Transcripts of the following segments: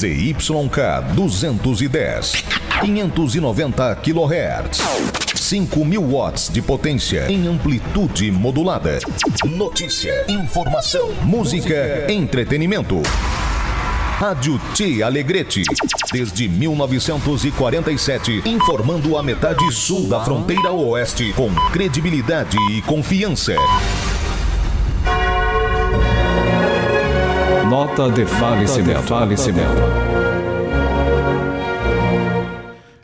ZYK 210, 590 kHz, 5.000 watts de potência em amplitude modulada. Notícia, informação, música, entretenimento. Rádio Tia Alegrete, desde 1947, informando a metade sul da fronteira oeste com credibilidade e confiança. Nota de falecimento.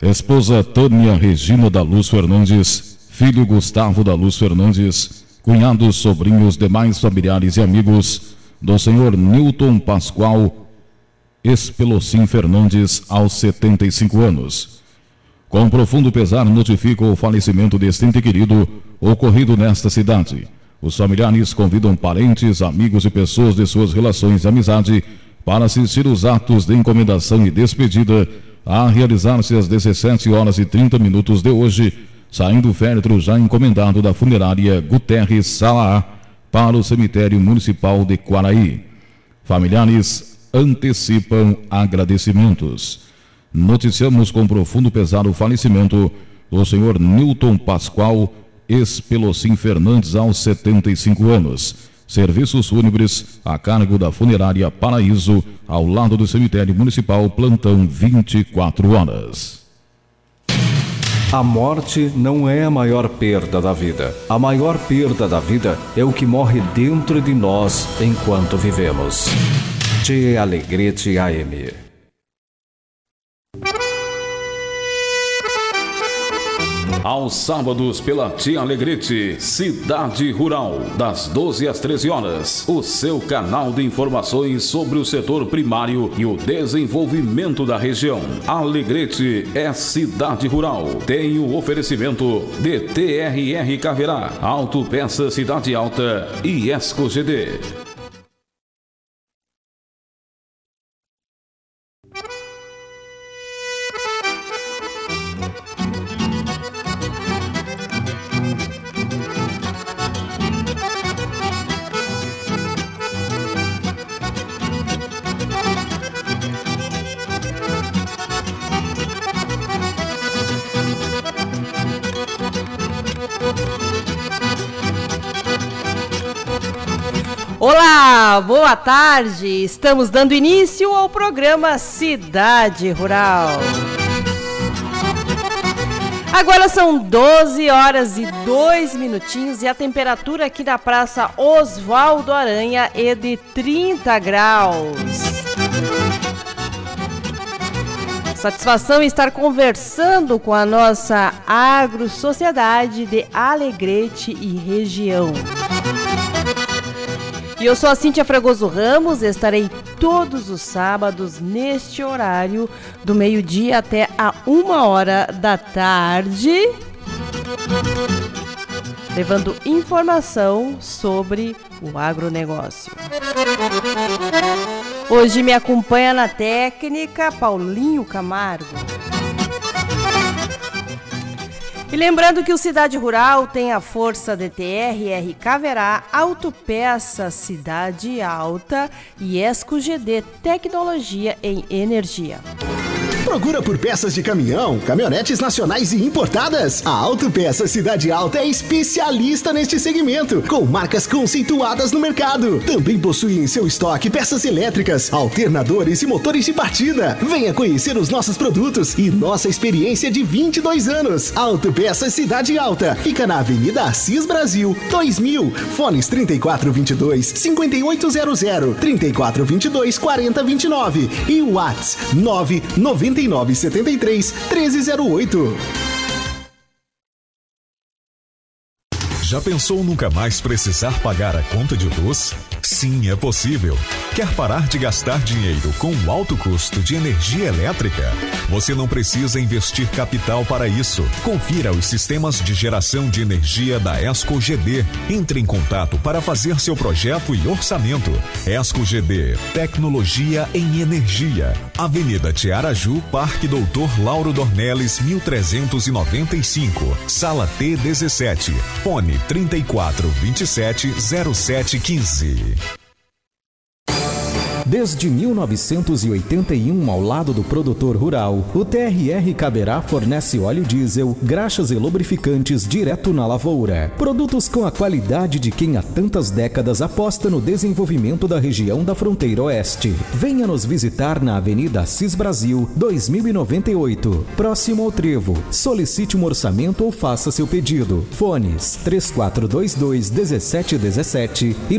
Esposa Tânia Regina da Luz Fernandes, filho Gustavo da Luz Fernandes, cunhados, sobrinhos, demais familiares e amigos do senhor Newton Pascoal Espelocim Fernandes, aos 75 anos. Com profundo pesar, notifico o falecimento deste ente querido ocorrido nesta cidade. Os familiares convidam parentes, amigos e pessoas de suas relações de amizade para assistir os atos de encomendação e despedida a realizar-se às 17h30 de hoje, saindo o féretro já encomendado da funerária Guterres Salaá para o cemitério municipal de Quaraí. Familiares antecipam agradecimentos. Noticiamos com profundo pesar o falecimento do senhor Newton Pascoal Espelocim Fernandes, aos 75 anos. Serviços fúnebres a cargo da funerária Paraíso, ao lado do cemitério municipal, plantão 24 horas. A morte não é a maior perda da vida. A maior perda da vida é o que morre dentro de nós enquanto vivemos. Tia Alegrete AM. Aos sábados, pela Tia Alegrete, Cidade Rural, das 12 às 13 horas. O seu canal de informações sobre o setor primário e o desenvolvimento da região. Alegrete é Cidade Rural. Tem o oferecimento de TRR Caverá, Autopeça Cidade Alta e Esco GD. Olá, boa tarde. Estamos dando início ao programa Cidade Rural. Agora são 12h02 e a temperatura aqui na Praça Oswaldo Aranha é de 30 graus. Satisfação em estar conversando com a nossa agrosociedade de Alegrete e região. E eu sou a Cíntia Fragoso Ramos, estarei todos os sábados neste horário, do meio-dia até a 13h, levando informação sobre o agronegócio. Hoje me acompanha na técnica Paulinho Camargo. E lembrando que o Cidade Rural tem a força de TRR Caverá, Autopeça Cidade Alta e Esco GD Tecnologia em Energia. Procura por peças de caminhão, caminhonetes nacionais e importadas? A Autopeça Cidade Alta é especialista neste segmento, com marcas conceituadas no mercado. Também possui em seu estoque peças elétricas, alternadores e motores de partida. Venha conhecer os nossos produtos e nossa experiência de 22 anos. Autopeça Cidade Alta fica na Avenida Assis Brasil, 2000. Fones 3422-5800, 3422-4029 e o WhatsApp 99973-1308. Já pensou nunca mais precisar pagar a conta de luz? Sim, é possível. Quer parar de gastar dinheiro com o alto custo de energia elétrica? Você não precisa investir capital para isso. Confira os sistemas de geração de energia da Esco GD. Entre em contato para fazer seu projeto e orçamento. Esco GD, tecnologia em energia. Avenida Tiaraju, Parque Doutor Lauro Dornelles, 1395. Sala T17. Fone 3427-0715. Desde 1981, ao lado do produtor rural, o TRR Caberá fornece óleo diesel, graxas e lubrificantes direto na lavoura. Produtos com a qualidade de quem há tantas décadas aposta no desenvolvimento da região da fronteira oeste. Venha nos visitar na Avenida Assis Brasil, 2098, próximo ao Trevo. Solicite um orçamento ou faça seu pedido. Fones 3422-1717 e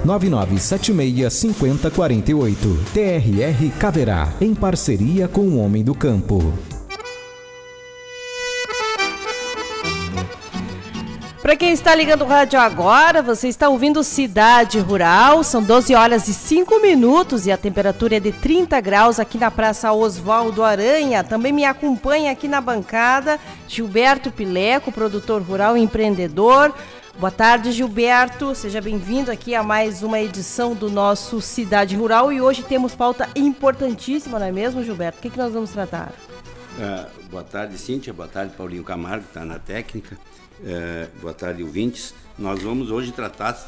99976-5048. TRR Caverá, em parceria com o Homem do Campo. Para quem está ligando o rádio agora, você está ouvindo Cidade Rural, são 12 horas e 5 minutos e a temperatura é de 30 graus aqui na Praça Oswaldo Aranha. Também me acompanha aqui na bancada Gilberto Pileco, produtor rural e empreendedor. Boa tarde, Gilberto, seja bem-vindo aqui a mais uma edição do nosso Cidade Rural e hoje temos pauta importantíssima, não é mesmo, Gilberto? O que nós vamos tratar? Boa tarde, Cíntia, boa tarde, Paulinho Camargo, que está na técnica. Boa tarde, ouvintes. Nós vamos hoje tratar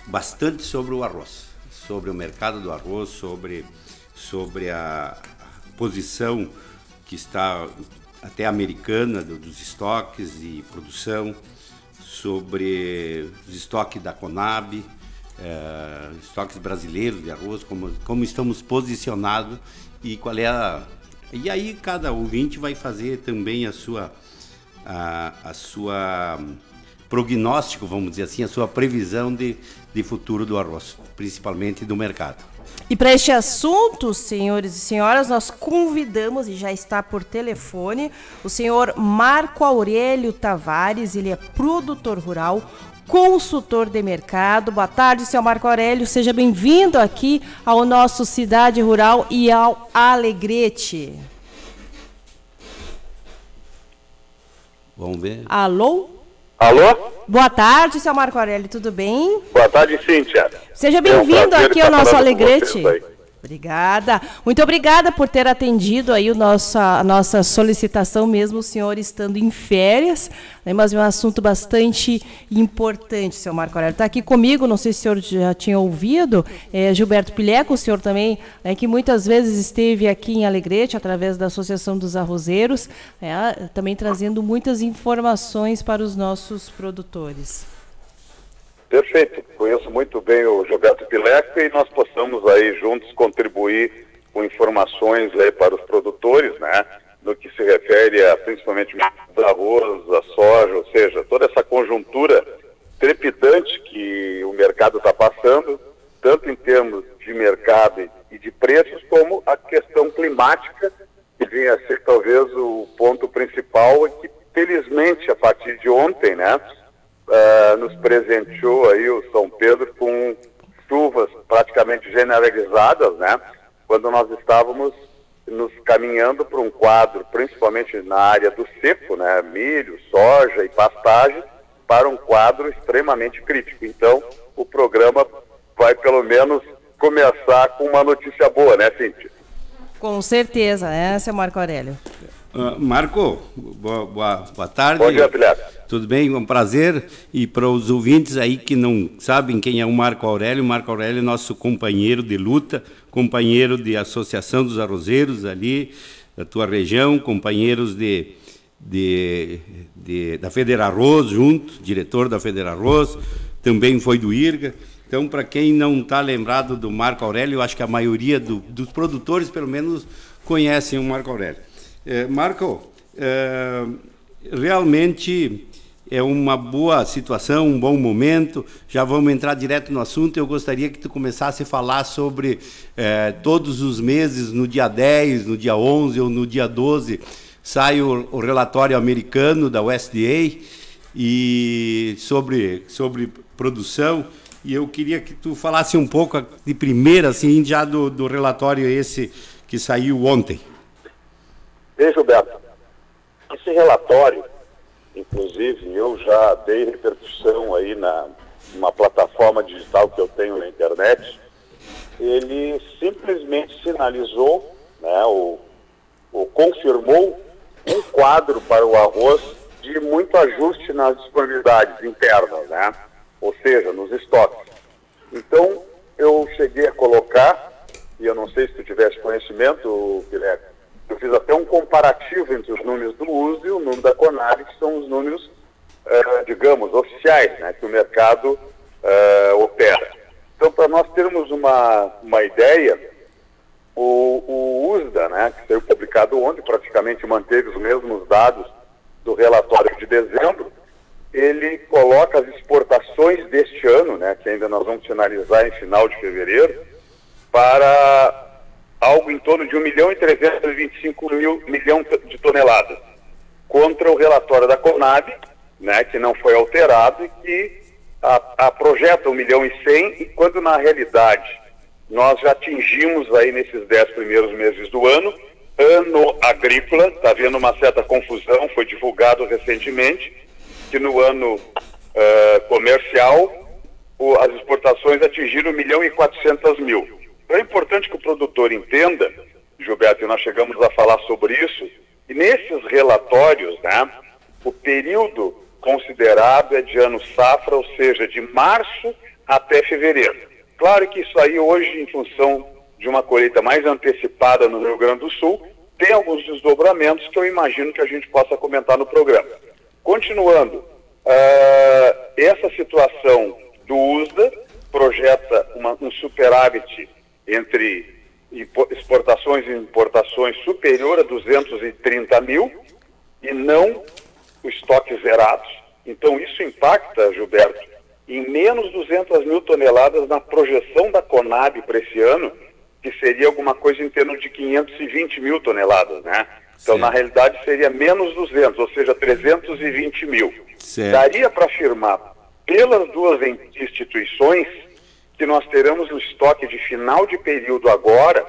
bastante sobre o arroz, sobre o mercado do arroz, sobre a posição que está até americana dos estoques e produção, sobre os estoques da Conab, estoques brasileiros de arroz, como estamos posicionados e qual é E aí cada ouvinte vai fazer também a sua prognóstico, vamos dizer assim, a sua previsão de futuro do arroz, principalmente do mercado. E para este assunto, senhores e senhoras, nós convidamos, e já está por telefone, o senhor Marco Aurélio Tavares, ele é produtor rural, consultor de mercado. Boa tarde, senhor Marco Aurélio, seja bem-vindo aqui ao nosso Cidade Rural e ao Alegrete. Vamos ver. Alô? Boa tarde, seu Marco Aurélio, tudo bem? Boa tarde, Cíntia. Seja bem-vindo aqui ao nosso Alegrete. Obrigada. Muito obrigada por ter atendido aí a nossa solicitação, mesmo o senhor estando em férias, né, mas é um assunto bastante importante, seu Marco Aurélio. Está aqui comigo, não sei se o senhor já tinha ouvido, Gilberto Pileco, o senhor também, que muitas vezes esteve aqui em Alegrete, através da Associação dos Arrozeiros, também trazendo muitas informações para os nossos produtores. Perfeito, conheço muito bem o Gilberto Pileco e nós possamos aí juntos contribuir com informações aí para os produtores, né, no que se refere a principalmente ao arroz, a soja, ou seja, toda essa conjuntura trepidante que o mercado está passando, tanto em termos de mercado e de preços, como a questão climática, que vem a ser talvez o ponto principal e que felizmente a partir de ontem, né, nos presenteou aí o São Pedro com chuvas praticamente generalizadas, né? Quando nós estávamos nos caminhando para um quadro, principalmente na área do seco, né? Milho, soja e pastagem, para um quadro extremamente crítico. Então, o programa vai pelo menos começar com uma notícia boa, né, Cíntia? Com certeza, seu Marco Aurélio. Marco, boa tarde. Bom dia, Pileco. Tudo bem? É um prazer. E para os ouvintes aí que não sabem quem é o Marco Aurélio é nosso companheiro de luta, companheiro de Associação dos Arrozeiros ali da tua região, companheiros da Federarroz junto, diretor da Federarroz, também foi do IRGA. Então, para quem não está lembrado do Marco Aurélio, eu acho que a maioria dos produtores, pelo menos, conhecem o Marco Aurélio. Marco, realmente é uma boa situação, um bom momento. Já vamos entrar direto no assunto. Eu gostaria que tu começasse a falar sobre todos os meses, no dia 10, no dia 11 ou no dia 12, sai o relatório americano da USDA e sobre produção. E eu queria que tu falasse um pouco de primeira, assim, já do relatório esse que saiu ontem. Bem, Gilberto, esse relatório, inclusive, eu já dei repercussão aí numa plataforma digital que eu tenho na internet, ele simplesmente sinalizou, né, confirmou um quadro para o arroz de muito ajuste nas disponibilidades internas, né, ou seja, nos estoques. Então, eu cheguei a colocar e eu não sei se tu tivesse conhecimento, Guilherme, eu fiz até um comparativo entre os números do USDA e o número da Conab, que são os números, digamos, oficiais, né, que o mercado opera. Então, para nós termos uma ideia, o USDA, né, que saiu publicado ontem, praticamente manteve os mesmos dados do relatório de dezembro. Ele coloca as exportações deste ano, né, que ainda nós vamos finalizar em final de fevereiro, para algo em torno de 1.325.000 de toneladas, contra o relatório da Conab, né, que não foi alterado e que projeta 1.100.000, e quando na realidade nós já atingimos aí nesses 10 primeiros meses do ano agrícola, está havendo uma certa confusão, foi divulgado recentemente que no ano comercial as exportações atingiram 1.400.000. Então é importante que o produtor entenda, Gilberto, e nós chegamos a falar sobre isso, e nesses relatórios, né, o período considerado é de ano safra, ou seja, de março até fevereiro. Claro que isso aí hoje, em função de uma colheita mais antecipada no Rio Grande do Sul, tem alguns desdobramentos que eu imagino que a gente possa comentar no programa. Continuando, essa situação do USDA projeta um superávit entre exportações e importações superior a 230 mil e não o estoque zerados. Então isso impacta, Gilberto, em menos 200.000 toneladas na projeção da Conab para esse ano, que seria alguma coisa em torno de 520.000 toneladas, né? Então, na realidade, seria menos 200, ou seja, 320.000. Daria para afirmar, pelas duas instituições, que nós teremos o estoque de final de período agora,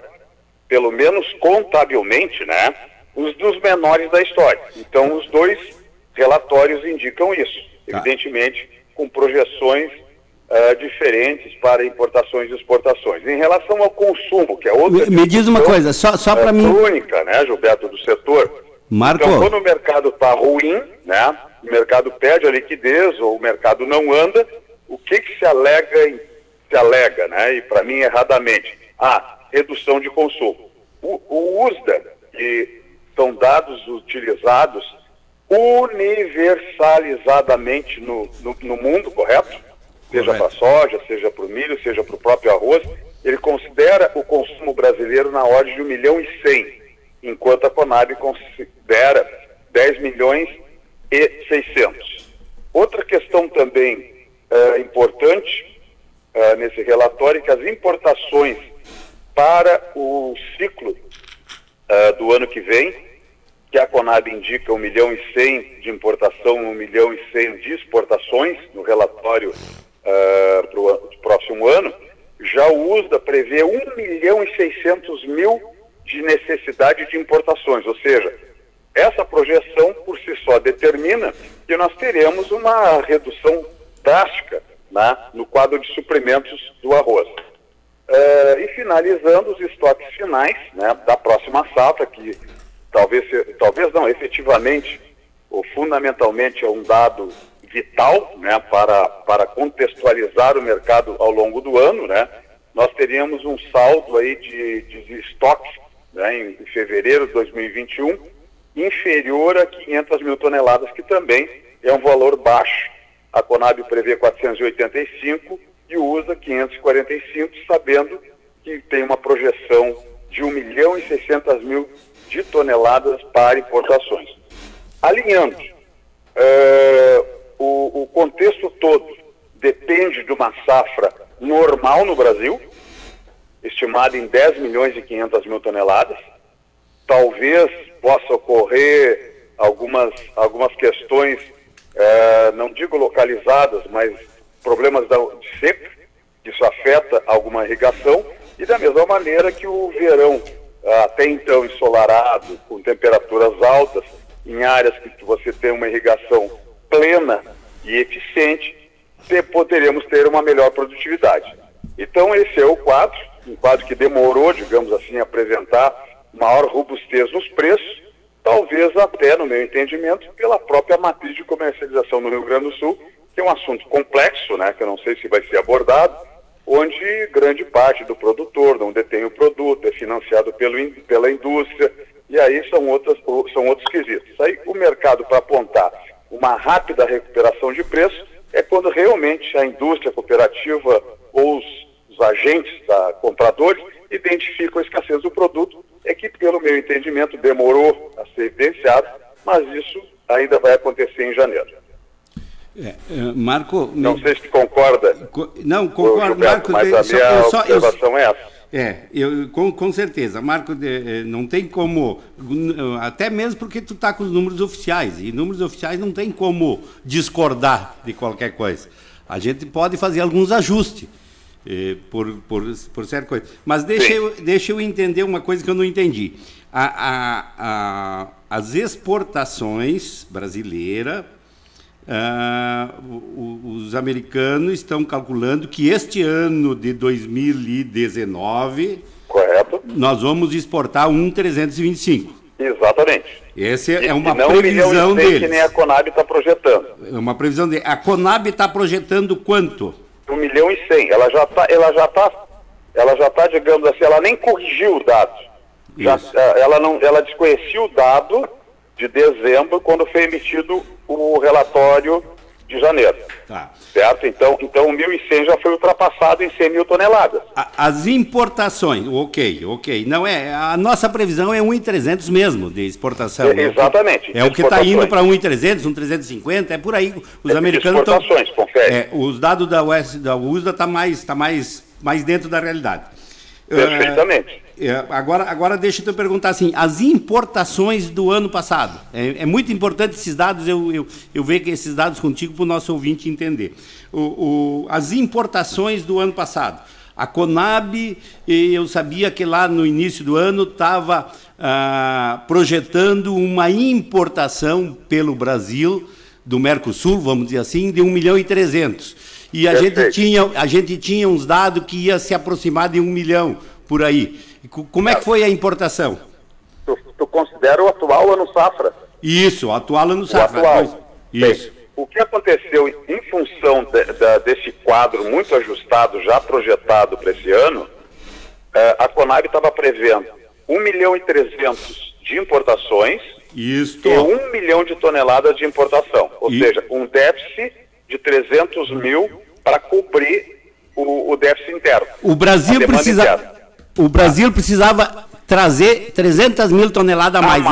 pelo menos contabilmente, né, os dos menores da história. Então, os dois relatórios indicam isso. Evidentemente, com projeções diferentes para importações e exportações. Em relação ao consumo, que é outra... Me diz uma coisa, só para mim... crônica, né, Gilberto, do setor. Marco... Então, quando o mercado está ruim, né, o mercado perde a liquidez ou o mercado não anda, o que se alega, né, e para mim erradamente, redução de consumo. O USDA, que são dados utilizados universalizadamente no mundo, correto? Seja para a soja, seja para o milho, seja para o próprio arroz, ele considera o consumo brasileiro na ordem de 1.100.000, enquanto a Conab considera 10.600.000. Outra questão também importante nesse relatório é que as importações para o ciclo do ano que vem, que a Conab indica 1.100.000 de importação, 1.100.000 de exportações no relatório para o próximo ano, já o USDA prevê 1.600.000 de necessidade de importações, ou seja, essa projeção por si só determina que nós teremos uma redução drástica, né, no quadro de suprimentos do arroz. E finalizando os estoques finais, né, da próxima safra, que talvez não, efetivamente ou fundamentalmente é um dado vital, né, para contextualizar o mercado ao longo do ano, né, nós teríamos um saldo aí de estoques, né, em fevereiro de 2021 inferior a 500.000 toneladas, que também é um valor baixo. A Conab prevê 485 e o USDA 545, sabendo que tem uma projeção de 1.600.000 de toneladas para importações. Alinhando, o contexto todo depende de uma safra normal no Brasil, estimada em 10.500.000 toneladas. Talvez possa ocorrer algumas questões, não digo localizadas, mas problemas de seca, que isso afeta alguma irrigação, e da mesma maneira que o verão, até então ensolarado, com temperaturas altas, em áreas que você tem uma irrigação plena e eficiente, poderíamos ter uma melhor produtividade. Então esse é o quadro, um quadro que demorou, digamos assim, a apresentar maior robustez nos preços, talvez até, no meu entendimento, pela própria matriz de comercialização no Rio Grande do Sul, que é um assunto complexo, né, que eu não sei se vai ser abordado, onde grande parte do produtor não detém o produto, é financiado pela indústria, e aí são outros quesitos. Aí o mercado, para apontar uma rápida recuperação de preço, é quando realmente a indústria cooperativa ou os agentes compradores identificam a escassez do produto, é que, pelo meu entendimento, demorou a ser evidenciado, mas isso ainda vai acontecer em janeiro. Marco... Não sei se concorda. Não, concordo, Gilberto, Marco. mas a minha observação é essa. Com certeza. Marco, não tem como, até mesmo porque tu está com os números oficiais, e números oficiais não tem como discordar de qualquer coisa. A gente pode fazer alguns ajustes por certa coisa. Mas deixa eu entender uma coisa que eu não entendi. As exportações brasileiras, os americanos estão calculando que este ano de 2019, correto, nós vamos exportar 1,325. Exatamente. Essa é uma previsão deles. Que nem a Conab está projetando. É uma previsão dele. A Conab está projetando quanto? 1,1 milhão. Ela já está, digamos assim, ela nem corrigiu o dado. Ela desconhecia o dado de dezembro, quando foi emitido o relatório de janeiro. Tá. Certo? Então 1.100 já foi ultrapassado em 100 mil toneladas. As importações, ok. Não é, a nossa previsão é 1.300 mesmo de exportação. Exatamente. É o que está indo para 1.300, 1.350, é por aí. Os americanos estão... Exportações, confere. Os dados da USDA está mais dentro da realidade. Perfeitamente. Agora deixa eu te perguntar assim, as importações do ano passado, é muito importante esses dados, eu ver que esses dados contigo para o nosso ouvinte entender. As importações do ano passado, a Conab, eu sabia que lá no início do ano estava projetando uma importação pelo Brasil, do Mercosul, vamos dizer assim, de 1.300.000. E a gente tinha uns dados que ia se aproximar de 1 milhão por aí. Como é que foi a importação? Tu considera o atual ano safra? Isso, o atual ano safra. Isso. Bem, o que aconteceu em função desse quadro muito ajustado, já projetado para esse ano, a Conab estava prevendo 1.300.000 de importações e 1 milhão de toneladas de importação. Ou seja, um déficit de 300 mil para cobrir o déficit interno. O Brasil precisava trazer 300 mil toneladas a mais.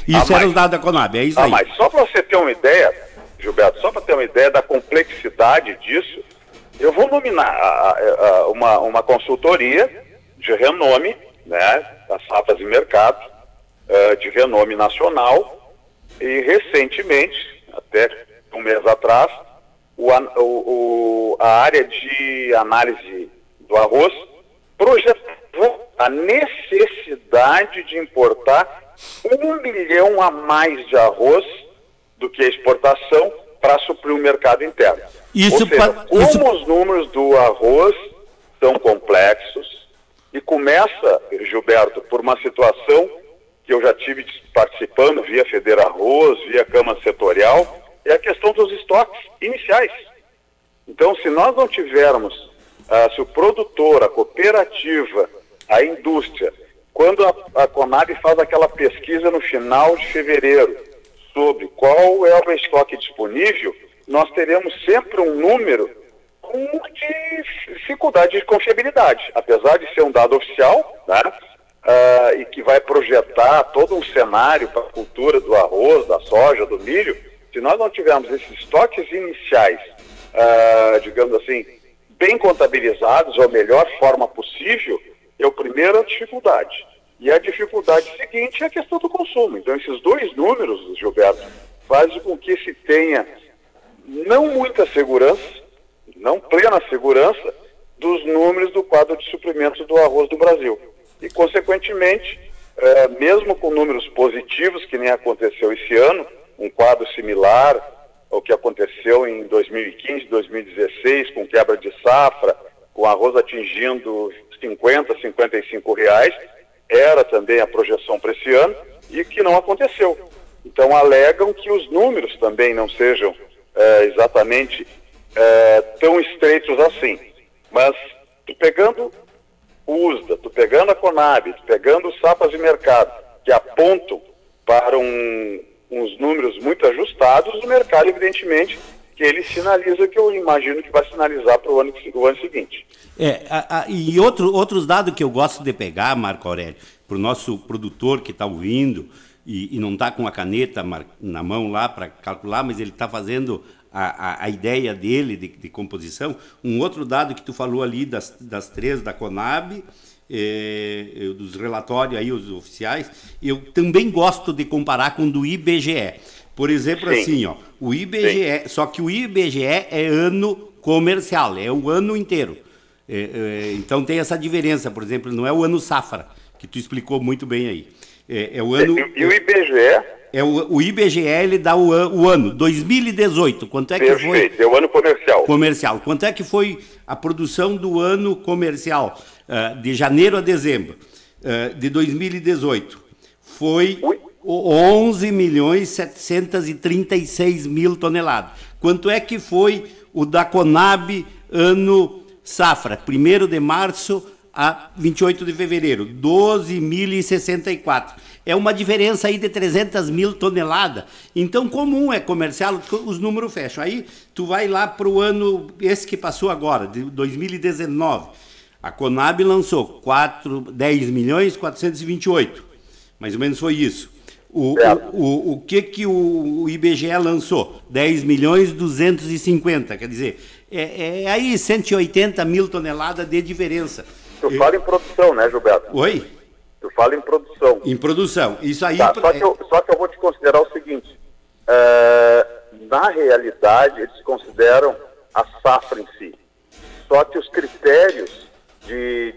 Isso era o dado da Conab, é isso aí. Mas só para você ter uma ideia, Gilberto, só para ter uma ideia da complexidade disso, eu vou nominar uma consultoria de renome, né, das safras de mercado, de renome nacional, e recentemente, até um mês atrás, a área de análise do arroz projetou a necessidade de importar 1 milhão a mais de arroz do que a exportação para suprir o mercado interno. Como os números do arroz são complexos, e começa, Gilberto, por uma situação que eu já tive participando via Federarroz, via Câmara Setorial, é a questão dos estoques iniciais. Então, se nós não tivermos, se o produtor, a cooperativa, a indústria, quando a Conab faz aquela pesquisa no final de fevereiro sobre qual é o estoque disponível, nós teremos sempre um número de dificuldade de confiabilidade, apesar de ser um dado oficial, né? E que vai projetar todo um cenário para a cultura do arroz, da soja, do milho. Se nós não tivermos esses estoques iniciais, digamos assim, bem contabilizados, ou a melhor forma possível, é a primeira dificuldade. E a dificuldade seguinte é a questão do consumo. Então, esses dois números, Gilberto, fazem com que se tenha não muita segurança, não plena segurança, dos números do quadro de suprimentos do arroz do Brasil. E, consequentemente, mesmo com números positivos, que nem aconteceu esse ano, um quadro similar ao que aconteceu em 2015, 2016, com quebra de safra, com arroz atingindo R$50, R$55, era também a projeção para esse ano, e que não aconteceu. Então, alegam que os números também não sejam exatamente tão estreitos assim. Mas tu pegando o USDA, tu pegando a Conab, tu pegando os Safras de mercado, que apontam para uns números muito ajustados, o mercado, evidentemente, que ele sinaliza, que eu imagino que vai sinalizar para o ano seguinte. E outros dados que eu gosto de pegar, Marco Aurélio, para o nosso produtor que está ouvindo e não está com a caneta na mão lá para calcular, mas ele está fazendo a ideia dele de composição. Um outro dado que tu falou ali das três da Conab, dos relatórios aí, os oficiais, eu também gosto de comparar com o do IBGE. Por exemplo, Sim. assim, ó, o IBGE, Sim. Só que o IBGE é ano comercial, é o ano inteiro. Então tem essa diferença, por exemplo, não é o ano safra, que tu explicou muito bem aí. É o ano... E o IBGE... O IBGE, ele dá o ano, 2018, quanto é que Perfeito, foi... é o ano comercial. Comercial. Quanto é que foi a produção do ano comercial, de janeiro a dezembro, de 2018? Foi 11.736.000 toneladas. Quanto é que foi o da Conab ano safra, 1º de março a 28 de fevereiro? 12.064. É uma diferença aí de 300.000 toneladas. Então, como um é comercial, os números fecham. Aí, tu vai lá para o ano, esse que passou agora, de 2019. A Conab lançou 10.428. Mais ou menos foi isso. O que o IBGE lançou? 10.250. Quer dizer, aí 180.000 toneladas de diferença. Tu fala em produção, né, Gilberto? Oi? Tu fala em produção. Em produção. Isso aí... Tá, só que eu vou te considerar o seguinte. Na realidade, eles consideram a safra em si. Só que os critérios de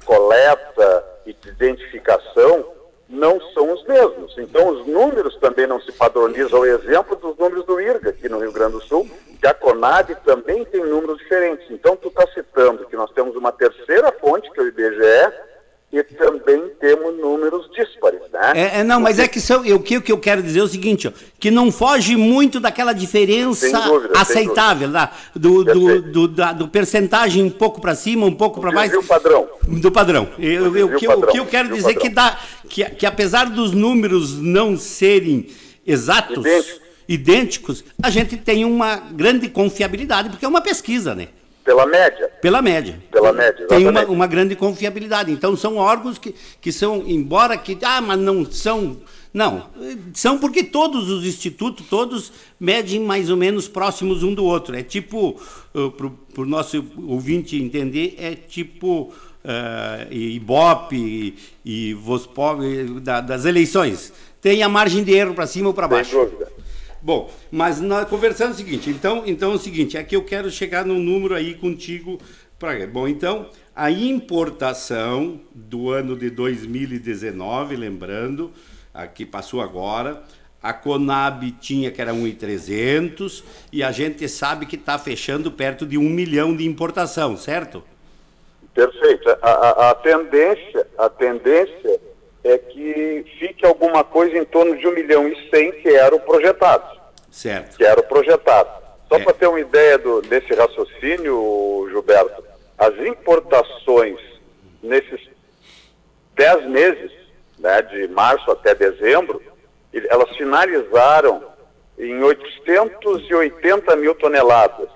coleta e de identificação não são os mesmos. Então, os números também não se padronizam. O exemplo dos números do IRGA, aqui no Rio Grande do Sul, que a Conab também tem números diferentes. Então, tu está citando que nós temos uma terceira fonte, que é o IBGE, e também temos números díspares, né? Não, mas é que o que eu quero dizer é o seguinte, ó, que não foge muito daquela diferença aceitável, do percentagem um pouco para cima, um pouco para baixo. Do padrão. O que eu quero dizer que apesar dos números não serem exatos, idênticos, a gente tem uma grande confiabilidade, porque é uma pesquisa, né? Pela média. Pela média. Tem uma grande confiabilidade. Então, são órgãos que são, embora que... mas não são... Não, são porque todos os institutos, todos medem mais ou menos próximos um do outro. É tipo, para o nosso ouvinte entender, é tipo Ibope e Vospov das eleições. Tem a margem de erro para cima ou para baixo. Sem dúvida. Bom, mas nós conversando o seguinte, então é o seguinte, é que eu quero chegar num número aí contigo. Bom, então, a importação do ano de 2019, lembrando, aqui passou agora, a Conab tinha que era 1.300 e a gente sabe que está fechando perto de 1 milhão de importação, certo? Perfeito. A tendência é que fique alguma coisa em torno de 1,1 milhão, que era o projetado. Certo. Só para ter uma ideia desse raciocínio, Gilberto, as importações nesses 10 meses, né, de março até dezembro, elas finalizaram em 880 mil toneladas.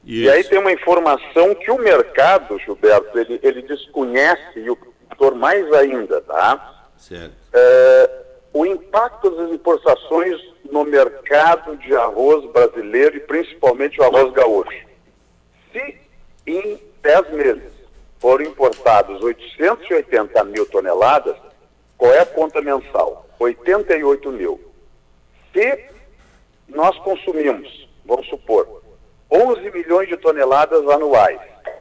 Isso. E aí tem uma informação que o mercado, Gilberto, ele desconhece, e o produtor mais ainda, tá? Certo. O impacto das importações no mercado de arroz brasileiro e principalmente o arroz gaúcho. Se em 10 meses foram importados 880 mil toneladas, qual é a conta mensal? 88 mil. Se nós consumimos, vamos supor, 11 milhões de toneladas anuais,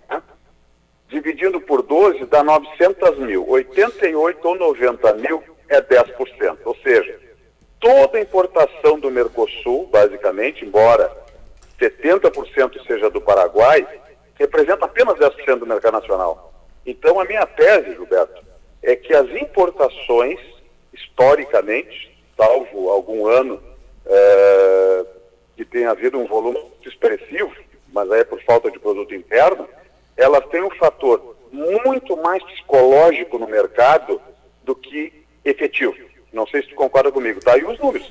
né? Dividindo por 12 dá 900 mil. 88 ou 90 mil é 10%. Ou seja, toda a importação do Mercosul, basicamente, embora 70% seja do Paraguai, representa apenas 10% do mercado nacional. Então, a minha tese, Gilberto, é que as importações, historicamente, salvo algum ano que tenha havido um volume expressivo, mas aí é por falta de produto interno, elas têm um fator muito mais psicológico no mercado do que efetivo. Não sei se tu concorda comigo, tá? E os números.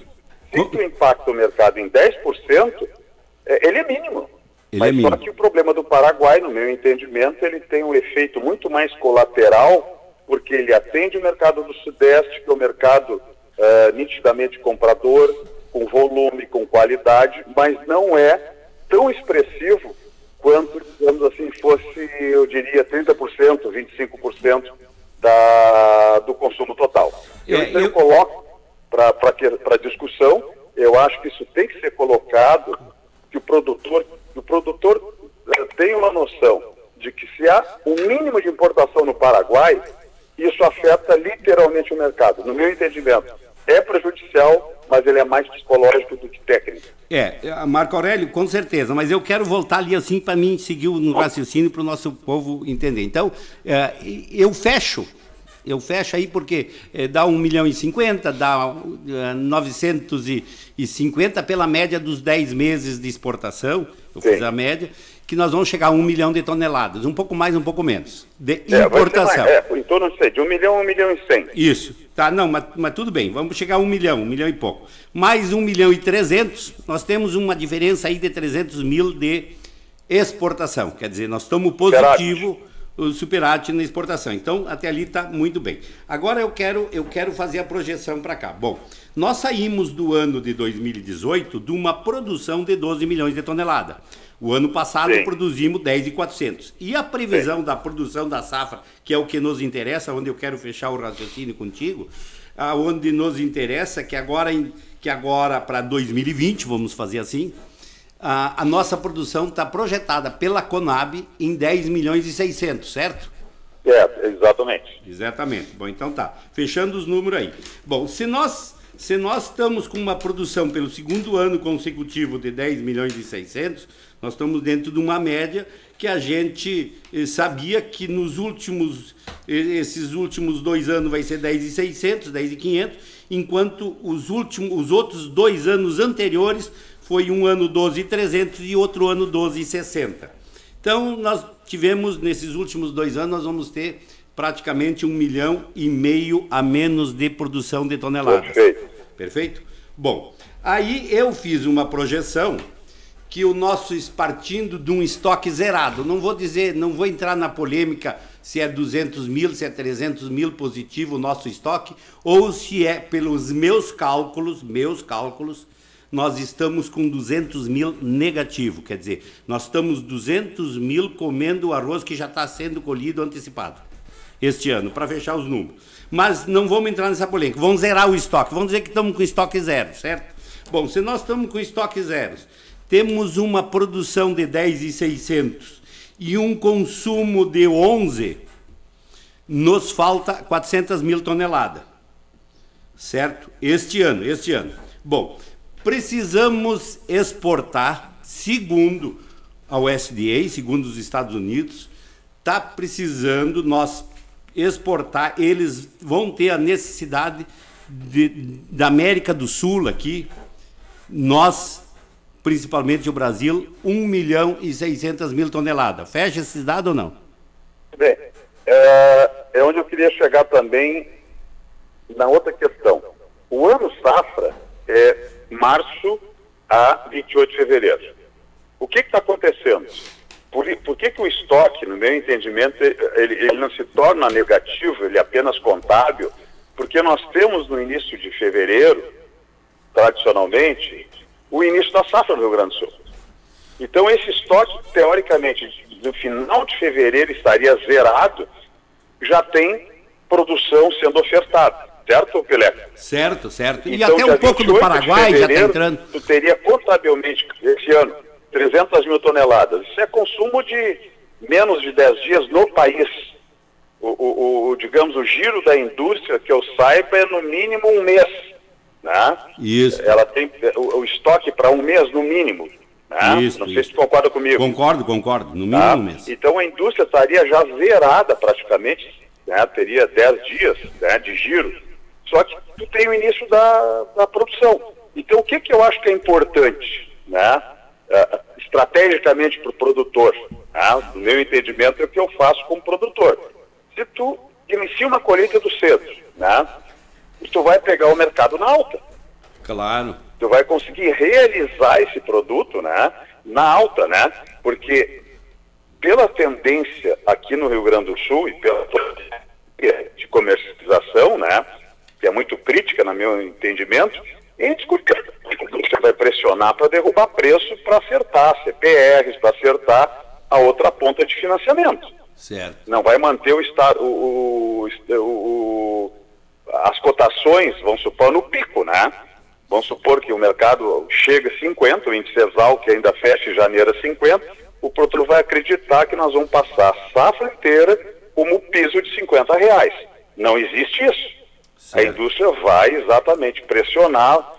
Se tu impacta o mercado em 10%, ele é mínimo. Mas só que o problema do Paraguai, no meu entendimento, ele tem um efeito muito mais colateral, porque ele atende o mercado do Sudeste, que é um mercado nitidamente comprador, com volume, com qualidade, mas não é tão expressivo quanto, digamos assim, fosse, eu diria, 30%, 25% do consumo total. Eu coloco para discussão, eu acho que isso tem que ser colocado, que o produtor tem uma noção de que se há um mínimo de importação no Paraguai, isso afeta literalmente o mercado. No meu entendimento, é prejudicial, mas ele é mais psicológico do que técnico. Marco Aurélio, com certeza, mas eu quero voltar ali assim para mim seguir no raciocínio para o nosso povo entender. Então, eu fecho aí porque dá 1.050.000, dá 950 pela média dos 10 meses de exportação, eu fiz a média, que nós vamos chegar a 1 milhão de toneladas, um pouco mais, um pouco menos, de importação. Em torno de 1 milhão, 1 milhão e 100. Isso, tá, não, mas tudo bem, vamos chegar a 1 milhão e pouco. Mais 1 milhão e 300, nós temos uma diferença aí de 300 mil de exportação, quer dizer, nós estamos positivo, o superávit na exportação. Então, até ali está muito bem. Agora eu quero fazer a projeção para cá. Bom, nós saímos do ano de 2018 de uma produção de 12 milhões de toneladas. O ano passado produzimos 10.400. E a previsão da produção da safra, que é o que nos interessa, onde eu quero fechar o raciocínio contigo, onde nos interessa, que agora para 2020, vamos fazer assim, a nossa produção está projetada pela Conab em 10 milhões e 600, certo? Exatamente. Exatamente. Bom, então tá. Fechando os números aí. Bom, se nós estamos com uma produção pelo segundo ano consecutivo de 10 milhões e 600, nós estamos dentro de uma média que a gente sabia que esses últimos 2 anos vai ser 10.600, 10.500, enquanto os outros 2 anos anteriores foi um ano 12.300 e outro ano 12.60. Então, nós tivemos, nesses últimos 2 anos, nós vamos ter praticamente 1,5 milhão a menos de produção de toneladas. Perfeito? Bom, aí eu fiz uma projeção que o nosso, partindo de um estoque zerado, não vou entrar na polêmica se é 200 mil, se é 300 mil positivo o nosso estoque, ou se é, pelos meus cálculos, nós estamos com 200 mil negativo, quer dizer, nós estamos 200 mil comendo o arroz que já está sendo colhido antecipado este ano, para fechar os números. Mas não vamos entrar nessa polêmica, vamos zerar o estoque, vamos dizer que estamos com estoque zero, certo? Bom, se nós estamos com estoque zero, temos uma produção de 10.600 e um consumo de 11, nos falta 400 mil toneladas, certo? Este ano. Bom, precisamos exportar, segundo a USDA, segundo os Estados Unidos, está precisando nós exportar, eles vão ter a necessidade da América do Sul aqui, nós, principalmente o Brasil, 1.600.000 toneladas. Fecha esse dado ou não? Bem, é onde eu queria chegar também na outra questão. O ano safra é março a 28 de fevereiro. O que está acontecendo? Por que o estoque, no meu entendimento, ele não se torna negativo, ele é apenas contábil? Porque nós temos no início de fevereiro, tradicionalmente, o início da safra no Rio Grande do Sul. Então esse estoque, teoricamente, no final de fevereiro estaria zerado, já tem produção sendo ofertada, certo, Pelé? Certo. E então, até um pouco do Paraguai já está entrando. Tu teria contabilmente, esse ano, 300 mil toneladas. Isso é consumo de menos de 10 dias no país. Digamos, o giro da indústria, que eu saiba, é no mínimo um mês. Né? Isso. Ela tem o estoque para um mês, no mínimo. Né? Não sei se tu concorda comigo. Concordo. No mínimo um mês. Então a indústria estaria já zerada praticamente, né? Teria 10 dias, né, de giro. Só que tu tem o início da produção. Então o que eu acho que é importante, né? Estrategicamente para o produtor, No meu entendimento, é o que eu faço como produtor. Se tu inicia uma colheita do cedo, né? Tu vai pegar o mercado na alta. Claro. Tu vai conseguir realizar esse produto, né, na alta, né? Porque pela tendência aqui no Rio Grande do Sul e pela de comercialização, né, que é muito crítica no meu entendimento, você vai pressionar para derrubar preço, para acertar CPRs, para acertar a outra ponta de financiamento. Certo. Não vai manter as cotações, vamos supor, no pico, né? Vamos supor que o mercado chega a 50, o índice Exal, que ainda fecha em janeiro a 50, o produtor vai acreditar que nós vamos passar a safra inteira como piso de R$50. Não existe isso. Certo. A indústria vai exatamente pressionar,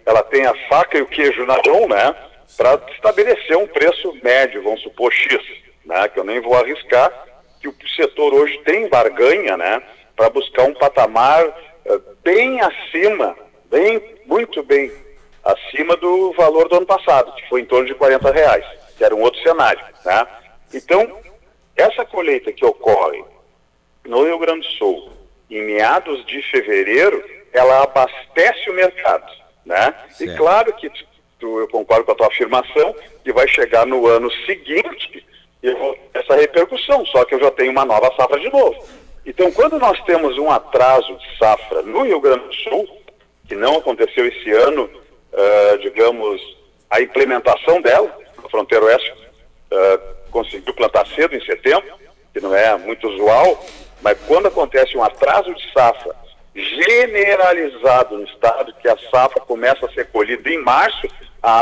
ela tem a faca e o queijo na mão, né? Para estabelecer um preço médio, vamos supor X, né? Que eu nem vou arriscar, que o setor hoje tem barganha, né? Para buscar um patamar bem acima, muito bem acima do valor do ano passado, que foi em torno de R$40, que era um outro cenário, né? Então, essa colheita que ocorre no Rio Grande do Sul, em meados de fevereiro, ela abastece o mercado, né? Certo. E claro que eu concordo com a tua afirmação, que vai chegar no ano seguinte e eu vou ter essa repercussão, só que eu já tenho uma nova safra de novo. Então, quando nós temos um atraso de safra no Rio Grande do Sul, que não aconteceu esse ano, digamos, a implementação dela, a Fronteira Oeste conseguiu plantar cedo, em setembro, que não é muito usual, mas quando acontece um atraso de safra generalizado no estado, que a safra começa a ser colhida em março,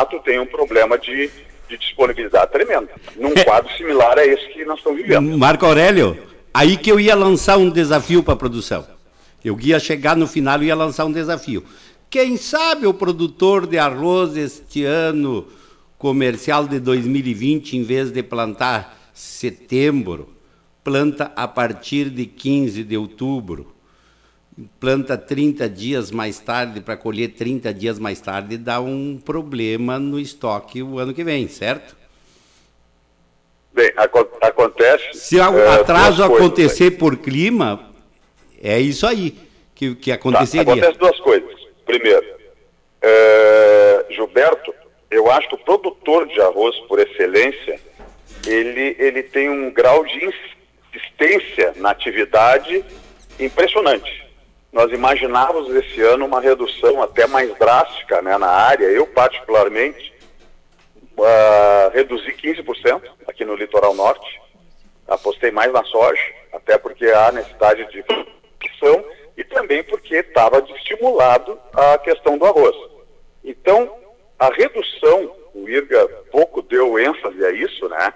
tu tem um problema de disponibilidade tremenda, num quadro similar a esse que nós estamos vivendo. Marco Aurélio, aí que eu ia lançar um desafio para a produção. Eu ia chegar no final e ia lançar um desafio. Quem sabe o produtor de arroz este ano comercial de 2020, em vez de plantar setembro, planta a partir de 15 de outubro. Planta 30 dias mais tarde para colher 30 dias mais tarde, dá um problema no estoque o ano que vem, certo? Bem, acontece... Se o atraso acontecer por clima, é isso aí que aconteceria. Acontece duas coisas. Primeiro, Gilberto, eu acho que o produtor de arroz, por excelência, ele tem um grau de insistência na atividade impressionante. Nós imaginávamos esse ano uma redução até mais drástica, né, na área. Eu, particularmente, reduzi 15% aqui no litoral norte. Apostei mais na soja, até porque há necessidade de produção e também porque estava estimulado a questão do arroz. Então, a redução, o IRGA pouco deu ênfase a isso, né?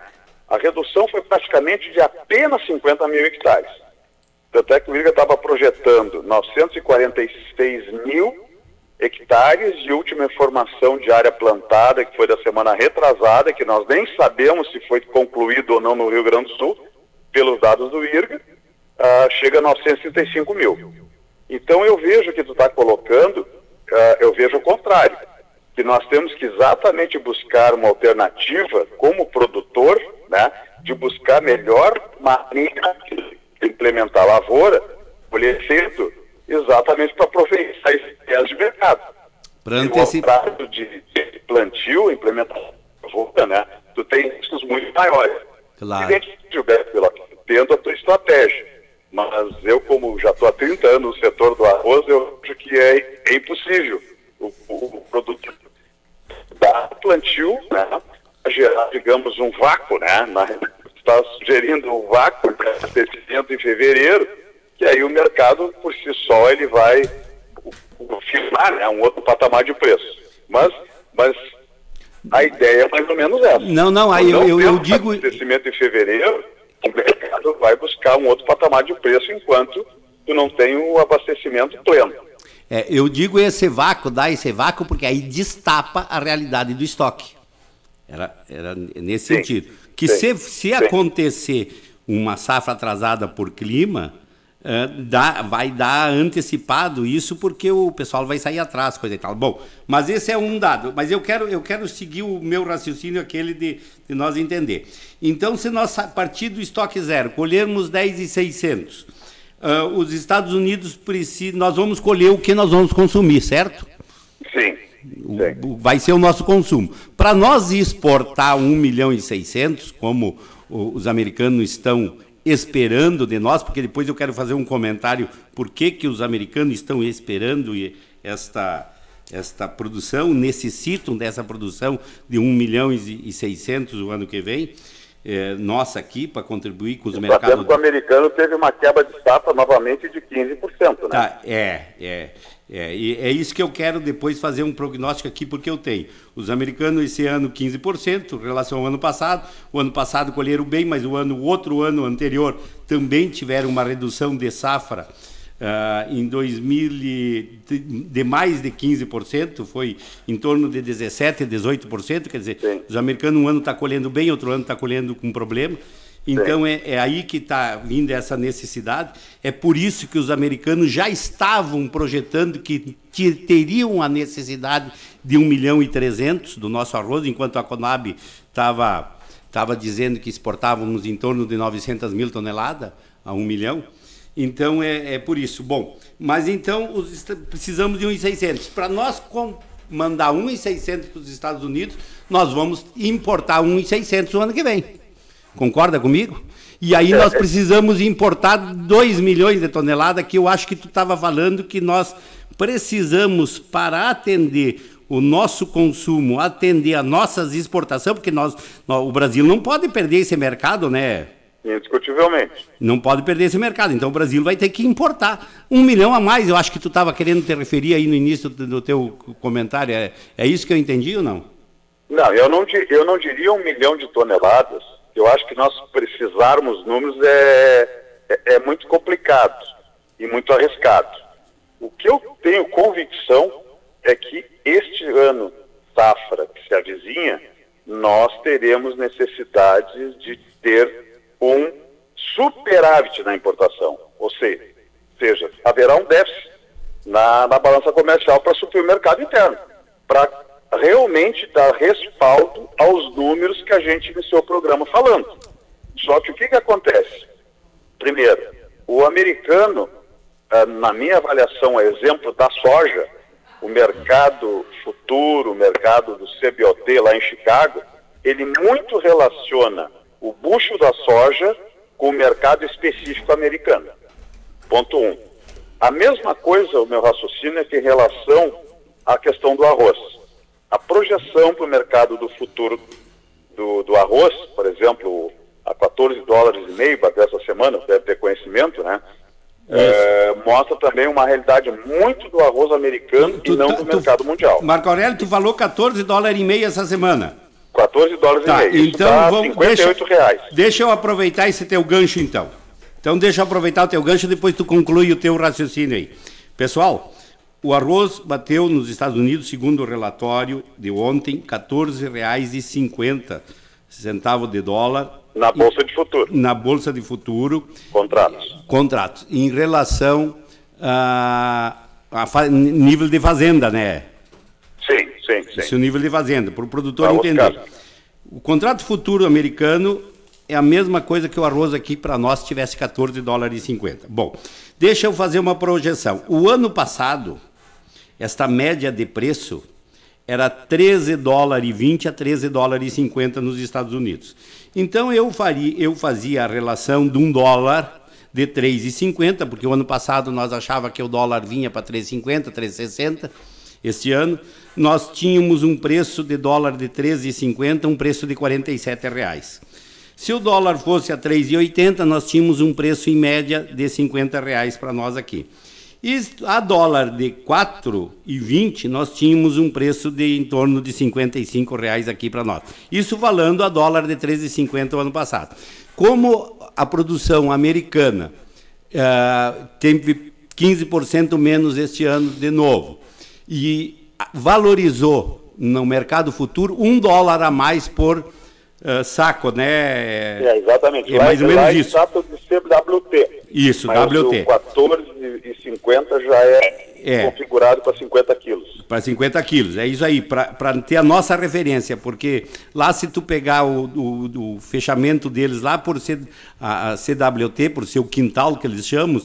A redução foi praticamente de apenas 50 mil hectares. Tanto é que o IRGA estava projetando 946 mil hectares de última informação de área plantada, que foi da semana retrasada, que nós nem sabemos se foi concluído ou não no Rio Grande do Sul, pelos dados do IRGA, chega a 935 mil. Então eu vejo que tu está colocando, eu vejo o contrário, que nós temos que exatamente buscar uma alternativa como produtor, né, de buscar melhor maneira de implementar a lavoura, colher cedo, exatamente para aproveitar esse teste de mercado. Para antecipar. No de plantio, implementação da lavoura, né, tu tem riscos muito maiores. Claro. Gilberto, tendo a tua estratégia. Mas eu, como já estou há 30 anos no setor do arroz, eu acho que é impossível o produto da plantio, né, gerar, digamos, um vácuo, né? Está sugerindo um vácuo de abastecimento em fevereiro, que aí o mercado, por si só, ele vai firmar, né, um outro patamar de preço. Mas a ideia é mais ou menos essa. Não, aí eu digo... abastecimento em fevereiro, o mercado vai buscar um outro patamar de preço enquanto tu não tem o abastecimento pleno. Eu digo dá esse vácuo, porque aí destapa a realidade do estoque. Era nesse sentido. Que se acontecer uma safra atrasada por clima, vai dar antecipado isso, porque o pessoal vai sair atrás, coisa e tal. Bom, mas esse é um dado. Mas eu quero seguir o meu raciocínio, aquele de nós entender. Então, se nós, a partir do estoque zero, colhermos 10.600, os Estados Unidos nós vamos colher o que nós vamos consumir, certo? Sim. Vai ser o nosso consumo. Para nós exportar 1.600.000, como os americanos estão esperando de nós, porque depois eu quero fazer um comentário por que os americanos estão esperando esta produção, necessitam dessa produção de 1.600.000 o ano que vem, nossa aqui, para contribuir com os mercados. O americano teve uma quebra de safra novamente de 15%, né? Tá, e é isso que eu quero depois fazer um prognóstico aqui, porque eu tenho. Os americanos esse ano 15% em relação ao ano passado. O ano passado colheram bem, mas o outro ano anterior também tiveram uma redução de safra em 2000 de mais de 15%, foi em torno de 17%, 18%, quer dizer, sim, os americanos um ano está colhendo bem, outro ano está colhendo com problema. Então é aí que está vindo essa necessidade. É por isso que os americanos já estavam projetando que teriam a necessidade de 1.300.000 do nosso arroz, enquanto a Conab estava dizendo que exportávamos em torno de 900.000 toneladas a 1 milhão. Então é por isso. Bom, mas então precisamos de 1.600. Para nós mandar 1.600 para os Estados Unidos, nós vamos importar 1.600 o ano que vem. Concorda comigo? E aí nós precisamos importar 2 milhões de toneladas, que eu acho que tu estava falando que nós precisamos, para atender o nosso consumo, atender as nossas exportações, porque o Brasil não pode perder esse mercado, né? Indiscutivelmente. Não pode perder esse mercado, então o Brasil vai ter que importar 1 milhão a mais. Eu acho que tu estava querendo te referir aí no início do teu comentário, é isso que eu entendi ou não? Não, eu não diria 1 milhão de toneladas. Eu acho que nós precisarmos números é muito complicado e muito arriscado. O que eu tenho convicção é que este ano, safra que se avizinha, nós teremos necessidade de ter um superávit na importação. Ou seja, haverá um déficit na balança comercial para suprir o mercado interno, para realmente dar respaldo aos números que a gente iniciou o programa falando. Só que o que acontece? Primeiro, o americano, na minha avaliação, a exemplo da soja, o mercado futuro, o mercado do CBOT lá em Chicago, ele muito relaciona o bucho da soja com o mercado específico americano. Ponto 1. A mesma coisa, o meu raciocínio é que em relação à questão do arroz. A projeção para o mercado do futuro do arroz, por exemplo, a $14,5 até essa semana, deve ter conhecimento, né? Mostra também uma realidade muito do arroz americano e não do mercado mundial. Marco Aurélio, tu falou $14,5 essa semana. $14,5. Então vamos, R$58. Deixa eu aproveitar esse teu gancho então. Então deixa eu aproveitar o teu gancho e depois tu conclui o teu raciocínio aí. Pessoal, o arroz bateu nos Estados Unidos, segundo o relatório de ontem, R$14,50 de dólar. Na Bolsa de Futuro. Na Bolsa de Futuro. Contratos. Em relação a nível de fazenda, né? Sim. Esse é o nível de fazenda, para o produtor entender. O contrato futuro americano é a mesma coisa que o arroz aqui para nós tivesse $14,50. Bom, deixa eu fazer uma projeção. O ano passado, esta média de preço era $13,20 a $13,50 nos Estados Unidos. Então eu fazia a relação de $1 de 3,50, porque o ano passado nós achava que o dólar vinha para 3,50, 3,60. Este ano nós tínhamos um preço de dólar de 13,50, um preço de R$47. Se o dólar fosse a 3,80, nós tínhamos um preço em média de R$50 para nós aqui. E a dólar de 4,20, nós tínhamos um preço de em torno de R$55 aqui para nós. Isso falando a dólar de 13,50 o ano passado. Como a produção americana teve 15% menos este ano de novo, e valorizou no mercado futuro $1 a mais por saco, né? Exatamente. É mais ou menos isso. Trata de ser WT. Isso, mas WT. O 14,50 já é configurado para 50 quilos. Para 50 quilos, é isso aí, para ter a nossa referência, porque lá se tu pegar o fechamento deles lá, por ser a CWT, por ser o quintal que eles chamam,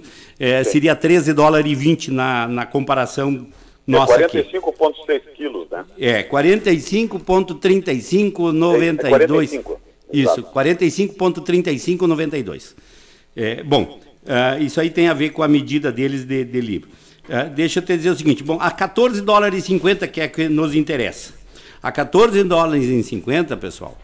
seria $13,20 na comparação nossa aqui. 45,6 quilos, né? 45,3592. 45. Isso, 45,3592. Bom, isso aí tem a ver com a medida deles de livro. Deixa eu te dizer o seguinte, bom, a $14,50 que é que nos interessa. A $14,50, pessoal,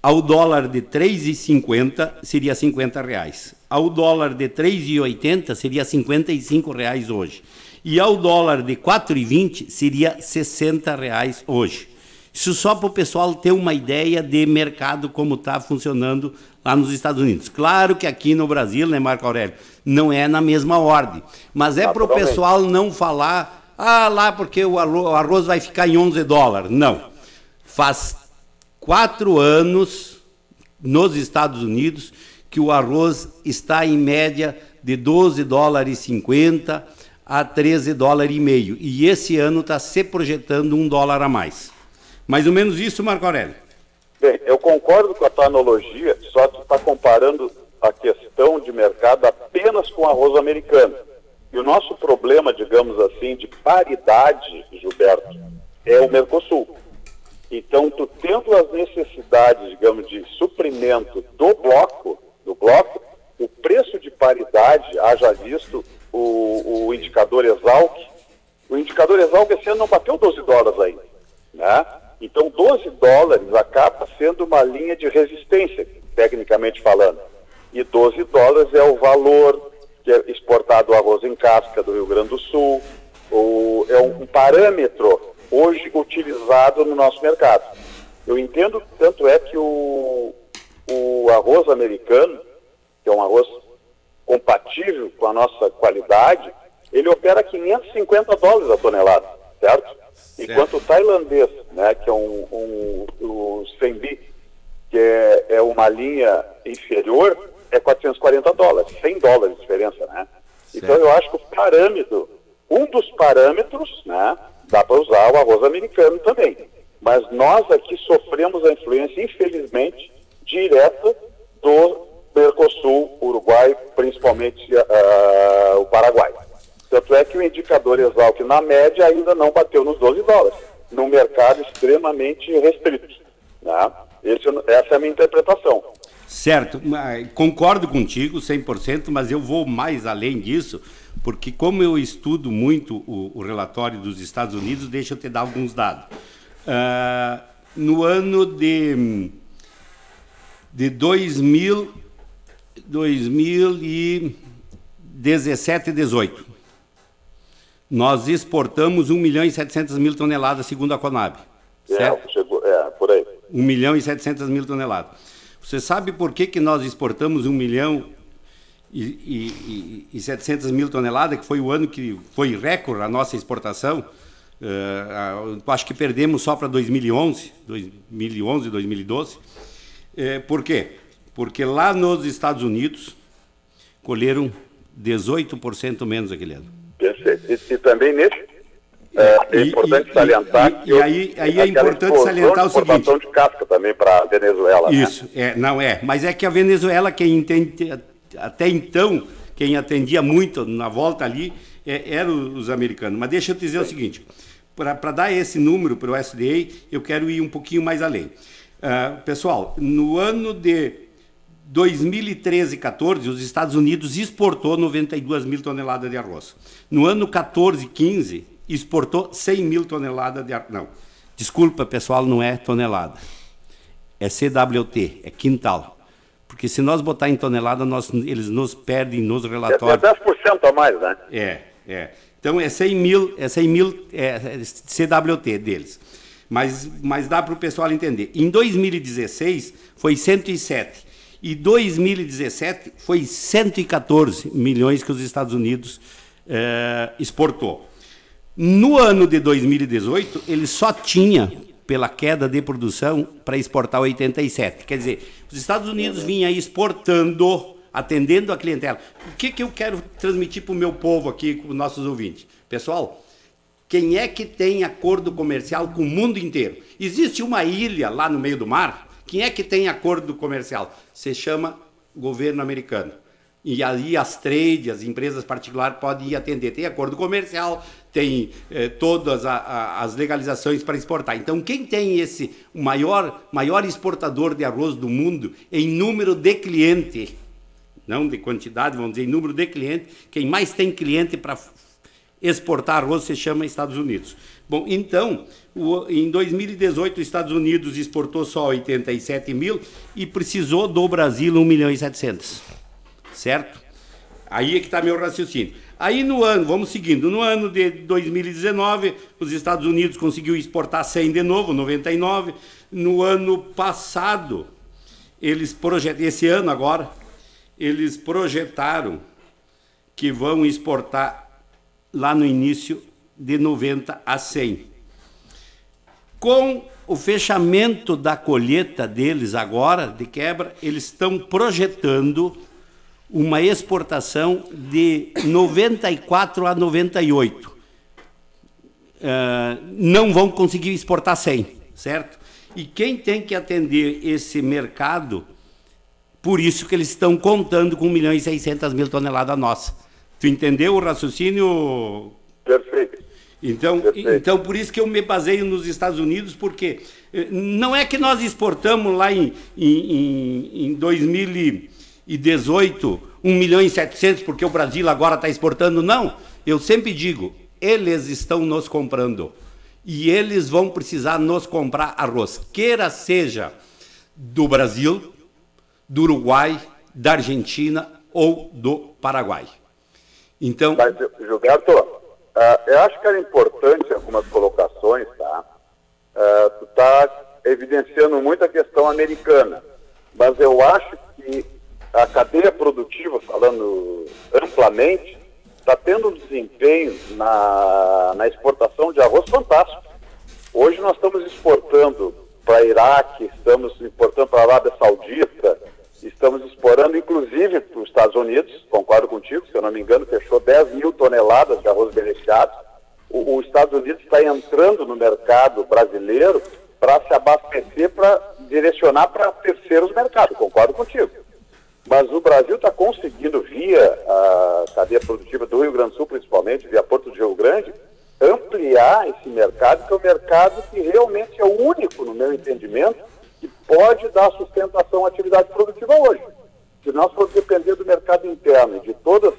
ao dólar de 3,50 seria R$50. Ao dólar de 3,80 seria R$55 hoje. E ao dólar de 4,20 seria R$60 hoje. Isso só para o pessoal ter uma ideia de mercado como está funcionando lá nos Estados Unidos. Claro que aqui no Brasil, né, Marco Aurélio, não é na mesma ordem. Mas é para o pessoal não falar, lá porque o arroz vai ficar em $11. Não. Faz 4 anos nos Estados Unidos que o arroz está em média de $12,50 a $13,5. E esse ano está se projetando $1 a mais. Mais ou menos isso, Marco Aurélio. Bem, eu concordo com a tua analogia, só que tu está comparando a questão de mercado apenas com arroz americano. E o nosso problema, digamos assim, de paridade, Gilberto, é o Mercosul. Então, tu tendo as necessidades, digamos, de suprimento do bloco, o preço de paridade, haja visto o indicador Exalc, esse ano não bateu $12 ainda, né? Então, $12 acaba sendo uma linha de resistência, tecnicamente falando. E $12 é o valor que é exportado o arroz em casca do Rio Grande do Sul, é um parâmetro hoje utilizado no nosso mercado. Eu entendo, tanto é que o arroz americano, que é um arroz compatível com a nossa qualidade, ele opera $550 a tonelada, certo? Enquanto o tailandês, né, que é o Senbi, que é uma linha inferior, é $440, $100 de diferença, né? Certo. Então eu acho que o parâmetro, um dos parâmetros, né, dá para usar o arroz americano também. Mas nós aqui sofremos a influência, infelizmente, direta do Mercosul, Uruguai, principalmente o Paraguai. Tanto é que o indicador Exalc, na média, ainda não bateu nos $12, num mercado extremamente restrito, né? Essa é a minha interpretação. Certo, concordo contigo 100%, mas eu vou mais além disso, porque como eu estudo muito o relatório dos Estados Unidos, deixa eu te dar alguns dados. No ano de 2017 e 18, nós exportamos 1.700.000 toneladas, segundo a Conab. Certo? Por aí. 1.700.000 toneladas. Você sabe por que nós exportamos 1.700.000 toneladas, que foi o ano que foi recorde a nossa exportação? Acho que perdemos só para 2011, 2012. Por quê? Porque lá nos Estados Unidos colheram 18% menos aquele ano. Perfeito. E também nesse é importante salientar que aí é importante salientar o seguinte: exportação de casca também para a Venezuela. Isso, né? Mas é que a Venezuela, quem entende, até então, quem atendia muito na volta ali, eram os americanos. Mas deixa eu te dizer o seguinte, para dar esse número para o USDA, eu quero ir um pouquinho mais além. Pessoal, no ano de 2013 e 14, os Estados Unidos exportou 92.000 toneladas de arroz. No ano 14 e 15, exportou 100.000 toneladas de arroz. Não, desculpa, pessoal, não é tonelada. É CWT, é quintal. Porque se nós botar em tonelada, eles nos perdem nos relatórios. É 10% a mais, né? Então é 100.000 CWT deles. Mas dá para o pessoal entender. Em 2016 foi 107. E 2017 foi 114 milhões que os Estados Unidos exportou. No ano de 2018, ele só tinha pela queda de produção para exportar 87. Quer dizer, os Estados Unidos vinham exportando, atendendo a clientela. O que eu quero transmitir para o meu povo aqui, com os nossos ouvintes? Pessoal, quem é que tem acordo comercial com o mundo inteiro? Existe uma ilha lá no meio do mar? Quem é que tem acordo comercial? Se chama governo americano. E aí as trades, as empresas particulares podem ir atender. Tem acordo comercial, tem todas as legalizações para exportar. Então, quem tem o maior exportador de arroz do mundo em número de cliente, não de quantidade, vamos dizer, em número de cliente, quem mais tem cliente para exportar arroz se chama Estados Unidos. Bom, então, em 2018, os Estados Unidos exportou só 87 mil e precisou do Brasil 1.700.000. Certo? Aí é que está meu raciocínio. Aí no ano, vamos seguindo, no ano de 2019, os Estados Unidos conseguiu exportar 100 de novo, 99. No ano passado, esse ano agora, eles projetaram que vão exportar lá no início de 90 a 100. Com o fechamento da colheita deles agora, de quebra, eles estão projetando uma exportação de 94 a 98. Não vão conseguir exportar 100, certo? E quem tem que atender esse mercado, por isso que eles estão contando com 1.600.000 toneladas nossa. Tu entendeu o raciocínio? Perfeito. Então, por isso que eu me baseio nos Estados Unidos, porque não é que nós exportamos lá em 2018 1.700.000 porque o Brasil agora está exportando, não. Eu sempre digo, eles estão nos comprando e eles vão precisar nos comprar arroz, queira seja do Brasil, do Uruguai, da Argentina ou do Paraguai. Então, mas, Gilberto, eu acho que era importante algumas colocações, tá? Tu está evidenciando muito a questão americana, mas eu acho que a cadeia produtiva, falando amplamente, está tendo um desempenho na exportação de arroz fantástico. Hoje nós estamos exportando para Iraque, estamos importando para a Arábia Saudita, estamos exportando inclusive para os Estados Unidos, concordo contigo, se eu não me engano, fechou 10 mil toneladas de arroz beneficiado. Os Estados Unidos está entrando no mercado brasileiro para se abastecer, para direcionar para terceiros mercados, concordo contigo. Mas o Brasil está conseguindo, via a cadeia produtiva do Rio Grande do Sul, principalmente, via Porto de Rio Grande, ampliar esse mercado, que é um mercado que realmente é o único, no meu entendimento, que pode dar sustentação à atividade produtiva hoje. Se nós formos depender do mercado interno e de todas,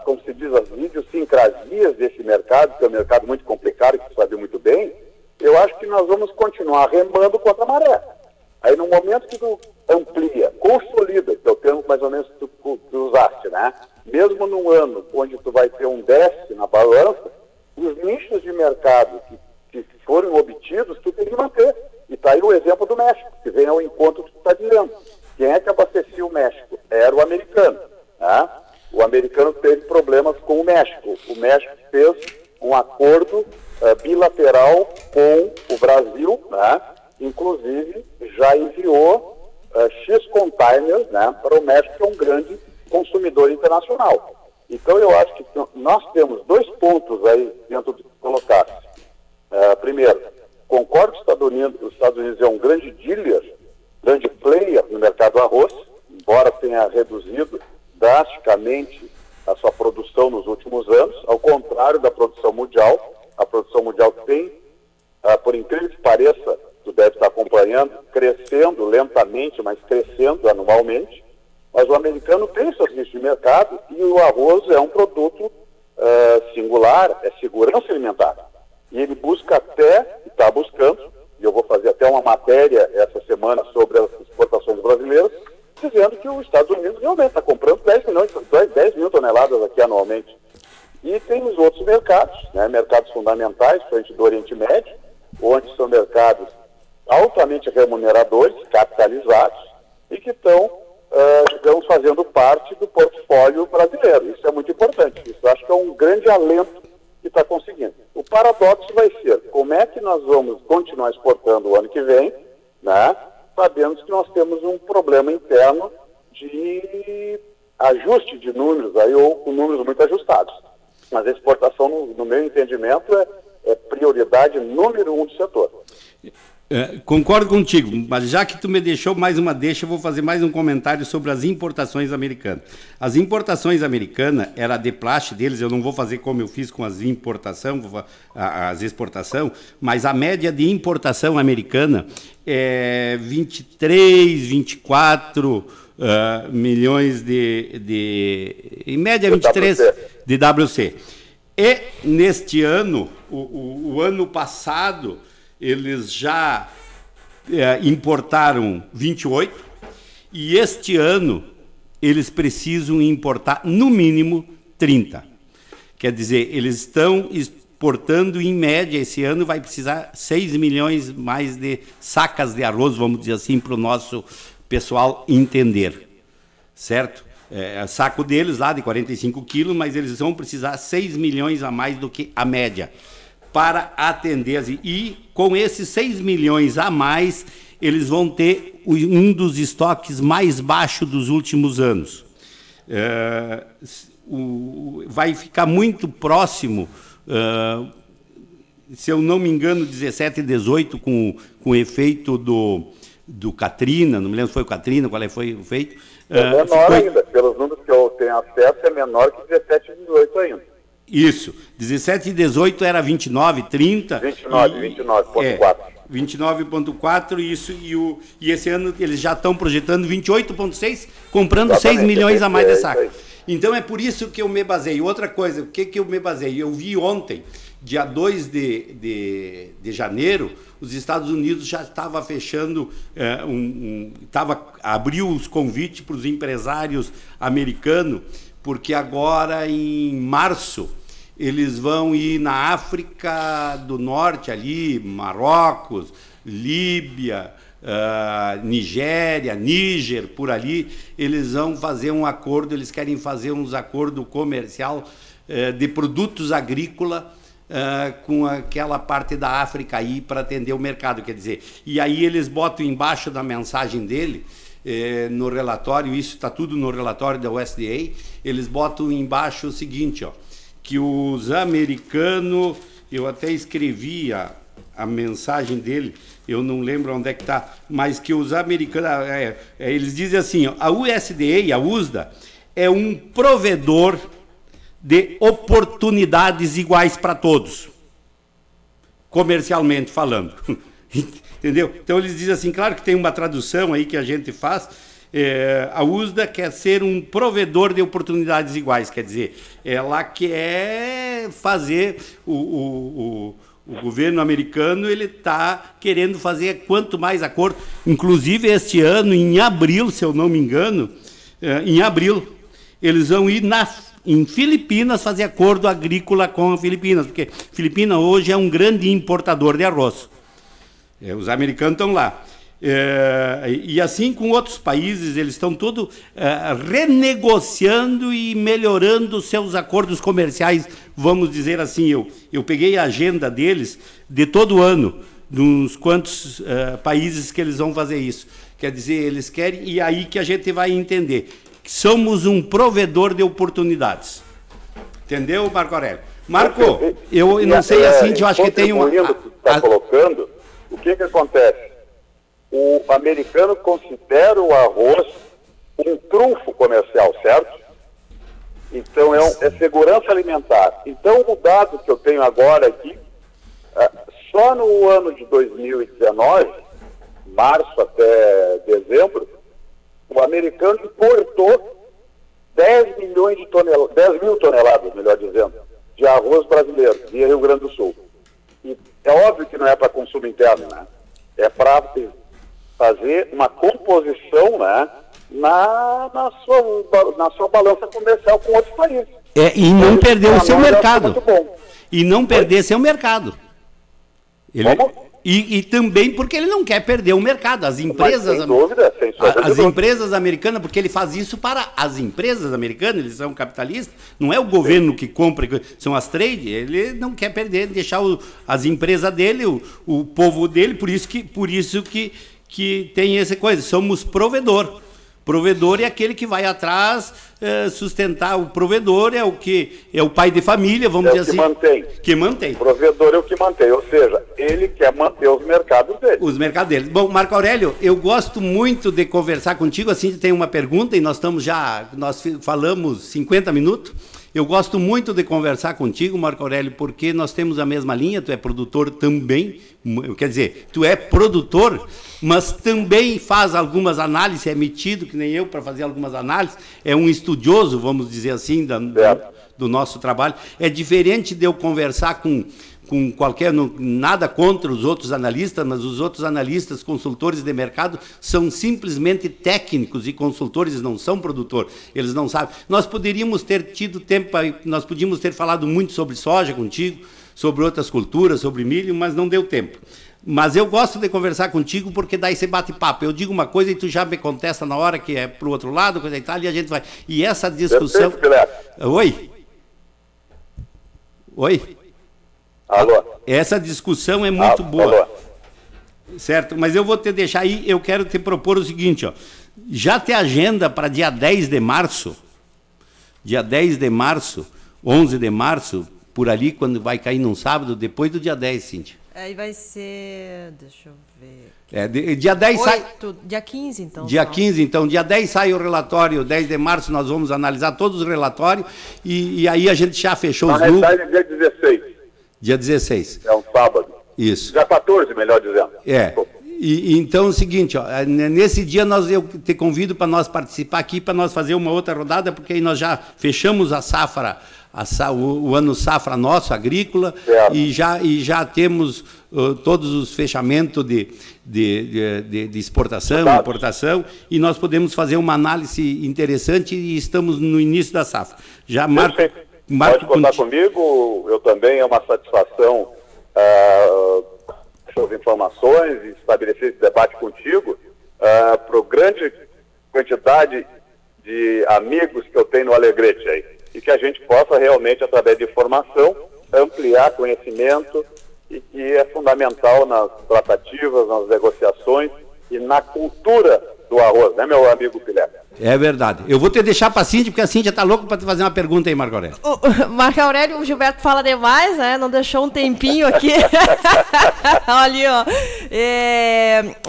como se diz, as idiosincrasias desse mercado, que é um mercado muito complicado, que você sabe muito bem, eu acho que nós vamos continuar remando contra a maré. Aí no momento que tu amplia, consolida, que é o termo mais ou menos que tu usaste, né? Mesmo num ano onde tu vai ter um déficit na balança, os nichos de mercado que forem obtidos, tu tem que manter. E está aí o exemplo do México, que vem ao encontro do que tu está dizendo. Quem é que abastecia o México? Era o americano. Né? O americano teve problemas com o México. O México fez um acordo bilateral com o Brasil, né? Inclusive já enviou X containers, né, para o México, que é um grande consumidor internacional. Então eu acho que nós temos dois pontos aí dentro do que colocaste. Primeiro, concordo que os Estados Unidos é um grande dealer, grande player no mercado do arroz, embora tenha reduzido drasticamente a sua produção nos últimos anos, ao contrário da produção mundial. A produção mundial tem, por incrível que pareça, tu deve estar acompanhando, crescendo lentamente, mas crescendo anualmente. Mas o americano tem seus nichos de mercado e o arroz é um produto singular, é segurança alimentar. E ele busca até, está buscando, e eu vou fazer até uma matéria essa semana sobre as exportações brasileiras, dizendo que os Estados Unidos realmente está comprando 10 mil toneladas aqui anualmente. E tem os outros mercados, né, mercados fundamentais, frente do Oriente Médio, onde são mercados altamente remuneradores, capitalizados, e que estão, digamos, fazendo parte do portfólio brasileiro. Isso é muito importante. Isso eu acho que é um grande alento que está conseguindo. O paradoxo vai ser, como é que nós vamos continuar exportando o ano que vem, né, sabendo que nós temos um problema interno de ajuste de números, aí, ou com números muito ajustados. Mas a exportação, no meu entendimento, é prioridade número 1 do setor. Concordo contigo, mas já que tu me deixou mais uma deixa, eu vou fazer mais um comentário sobre as importações americanas. As importações americanas, era de praxe deles, eu não vou fazer como eu fiz com as as exportação, mas a média de importação americana é 23, 24 milhões em média 23 de WC. E neste ano, o ano passado, eles já importaram 28 e este ano eles precisam importar no mínimo 30. Quer dizer, eles estão exportando em média, esse ano vai precisar 6 milhões mais de sacas de arroz, vamos dizer assim, para o nosso pessoal entender, certo? Saco deles lá de 45 quilos, mas eles vão precisar 6 milhões a mais do que a média para atender. E com esses 6 milhões a mais, eles vão ter um dos estoques mais baixos dos últimos anos. Vai ficar muito próximo, se eu não me engano, 17 e 18, com o efeito do Katrina, não me lembro se foi o Katrina, qual foi o efeito. Menor ainda, pelos números que eu tenho acesso, é menor que 17 e 18 ainda. Isso, 17 e 18 era 29, 30. 29,4. 29,4 e esse ano eles já estão projetando 28,6, comprando 6 milhões a mais de saco. Então é por isso que eu me baseio. Outra coisa, o que eu me baseio? Eu vi ontem, dia 2 de janeiro, os Estados Unidos já estava fechando, abriu os convites para os empresários americanos, porque agora em março eles vão ir na África do Norte ali, Marrocos, Líbia, Nigéria, Níger, por ali, eles vão fazer um acordo, eles querem fazer uns acordos comercial de produtos agrícolas com aquela parte da África aí para atender o mercado, quer dizer, e aí eles botam embaixo da mensagem dele, no relatório, isso está tudo no relatório da USDA, eles botam embaixo o seguinte, ó, que os americanos, eu até escrevi a mensagem dele, eu não lembro onde é que está, mas que os americanos, eles dizem assim, ó, a USDA, a USDA, é um provedor de oportunidades iguais para todos, comercialmente falando. Entendeu? Então eles dizem assim, claro que tem uma tradução aí que a gente faz, a USDA quer ser um provedor de oportunidades iguais, quer dizer, ela quer fazer, o governo americano, ele está querendo fazer quanto mais acordo, inclusive este ano, em abril, se eu não me engano, em abril, eles vão ir em Filipinas fazer acordo agrícola com a Filipinas, porque Filipinas hoje é um grande importador de arroz. Os americanos estão lá. E assim com outros países, eles estão todos renegociando e melhorando seus acordos comerciais, vamos dizer assim. Eu peguei a agenda deles de todo ano, de uns quantos países que eles vão fazer isso. Quer dizer, eles querem, e aí que a gente vai entender que somos um provedor de oportunidades. Entendeu, Marco Aurélio? Marco, eu não sei assim, eu acho que tem uma... colocando, o que acontece? O americano considera o arroz um trunfo comercial, certo? Então é segurança alimentar. Então o dado que eu tenho agora aqui, só no ano de 2019, março até dezembro, o americano importou 10 mil toneladas, melhor dizendo, de arroz brasileiro, via Rio Grande do Sul. E é óbvio que não é para consumo interno, né? É para fazer uma composição, né, na sua balança comercial com outros países. E não perder o seu mercado. E não perder seu mercado. E também porque ele não quer perder o mercado. As empresas, sem dúvida, sem sombra de as dúvida. empresas americanas, porque ele faz isso para as empresas americanas, eles são capitalistas, não é o governo que compra, são as trade, ele não quer perder, deixar as empresas dele, o povo dele, por isso que tem essa coisa, somos provedor. Provedor é aquele que vai atrás sustentar. O provedor é o pai de família, vamos dizer assim. Que mantém. O provedor é o que mantém, ou seja, ele quer manter os mercados dele. Os mercados dele. Bom, Marco Aurélio, eu gosto muito de conversar contigo, assim, tem uma pergunta e nós falamos 50 minutos. Eu gosto muito de conversar contigo, Marco Aurélio, porque nós temos a mesma linha, tu é produtor também, quer dizer, tu é produtor, mas também faz algumas análises, é metido, que nem eu, para fazer algumas análises, é um estudioso, vamos dizer assim, do nosso trabalho. É diferente de eu conversar com qualquer, nada contra os outros analistas, mas os outros analistas, consultores de mercado, são simplesmente técnicos e consultores, não são produtores, eles não sabem. Nós poderíamos ter tido tempo, nós podíamos ter falado muito sobre soja contigo, sobre outras culturas, sobre milho, mas não deu tempo. Mas eu gosto de conversar contigo porque daí você bate papo. Eu digo uma coisa e tu já me contesta na hora que é pro outro lado, coisa e tal, e a gente vai. E essa discussão... Oi? Alô? Essa discussão é muito boa. Alô? Certo? Mas eu vou te deixar aí, eu quero te propor o seguinte, ó. Já te agenda para dia 10 de março, 11 de março, por ali, quando vai cair num sábado, depois do dia 10, Cíntia. Aí vai ser, deixa eu ver... dia 10 sai... Dia 15, então. Dia 15, então. Dia 10 sai o relatório, 10 de março nós vamos analisar todos os relatórios e aí a gente já fechou os números. Na realidade, dia 16. Dia 16. É um sábado. Isso. Dia 14, melhor dizendo. E então é o seguinte, ó, nesse dia eu te convido para nós participar aqui, para nós fazer uma outra rodada, porque aí nós já fechamos a safra, o ano safra nosso, agrícola, e já temos todos os fechamentos de exportação, importação, e nós podemos fazer uma análise interessante e estamos no início da safra. Já Pode contar comigo, eu também, é uma satisfação suas informações e estabelecer esse debate contigo, para a grande quantidade de amigos que eu tenho no Alegrete aí, e que a gente possa realmente, através de informação, ampliar conhecimento, e que é fundamental nas tratativas, nas negociações e na cultura do arroz, né, meu amigo Pilé? É verdade. Eu vou te deixar para a Cíntia, porque a Cíntia está louca para te fazer uma pergunta aí, Marco Aurélio. Marco Aurélio, o Gilberto fala demais, né? Não deixou um tempinho aqui. Ali, ó.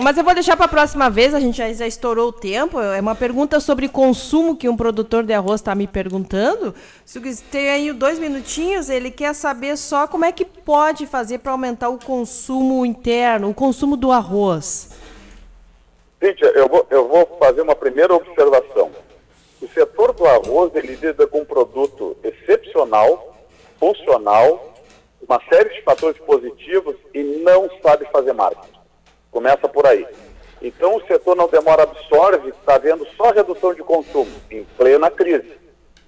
Mas eu vou deixar para a próxima vez, a gente já estourou o tempo. É uma pergunta sobre consumo que um produtor de arroz está me perguntando. Se tem aí 2 minutinhos, ele quer saber só como é que pode fazer para aumentar o consumo interno, o consumo do arroz. Cíntia, eu vou fazer uma primeira observação. O setor do arroz, ele lida com um produto excepcional, funcional, uma série de fatores positivos e não sabe fazer marketing. Começa por aí. Então o setor não demora, absorve, está vendo só redução de consumo, em plena crise,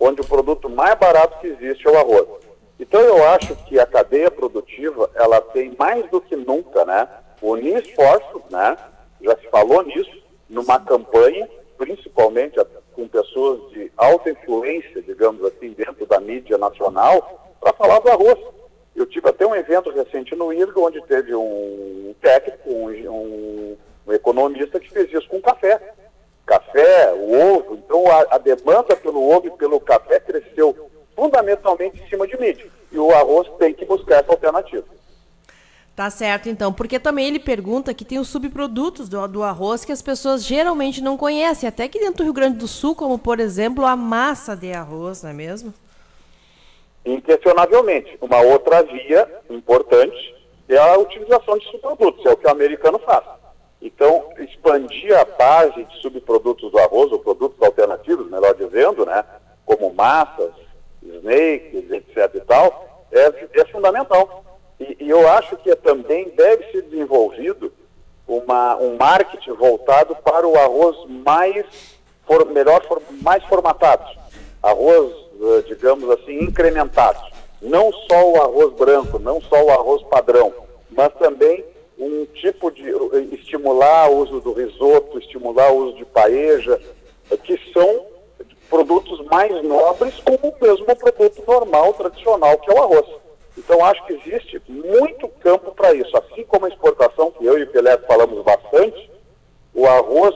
onde o produto mais barato que existe é o arroz. Então eu acho que a cadeia produtiva, ela tem mais do que nunca, né, unir esforços, né, já se falou nisso, numa campanha, principalmente com pessoas de alta influência, digamos assim, dentro da mídia nacional, para falar do arroz. Eu tive até um evento recente no IRGA, onde teve um técnico, um economista que fez isso com café. Café, o ovo, então a demanda pelo ovo e pelo café cresceu fundamentalmente em cima de mídia. E o arroz tem que buscar essa alternativa. Tá certo, então, porque também ele pergunta que tem os subprodutos do arroz que as pessoas geralmente não conhecem, até que dentro do Rio Grande do Sul, como, por exemplo, a massa de arroz, não é mesmo? Inquestionavelmente. Uma outra via importante é a utilização de subprodutos, é o que o americano faz. Então, expandir a base de subprodutos do arroz, ou produtos alternativos, melhor dizendo, né, como massas, snakes, etc. e tal, é fundamental. E eu acho que também deve ser desenvolvido um marketing voltado para o arroz mais formatado. Arroz, digamos assim, incrementado. Não só o arroz branco, não só o arroz padrão, mas também um tipo de estimular o uso do risoto, estimular o uso de paella, que são produtos mais nobres como o mesmo produto normal, tradicional, que é o arroz. Então acho que existe muito campo para isso. Assim como a exportação, que eu e o Peleco falamos bastante, o arroz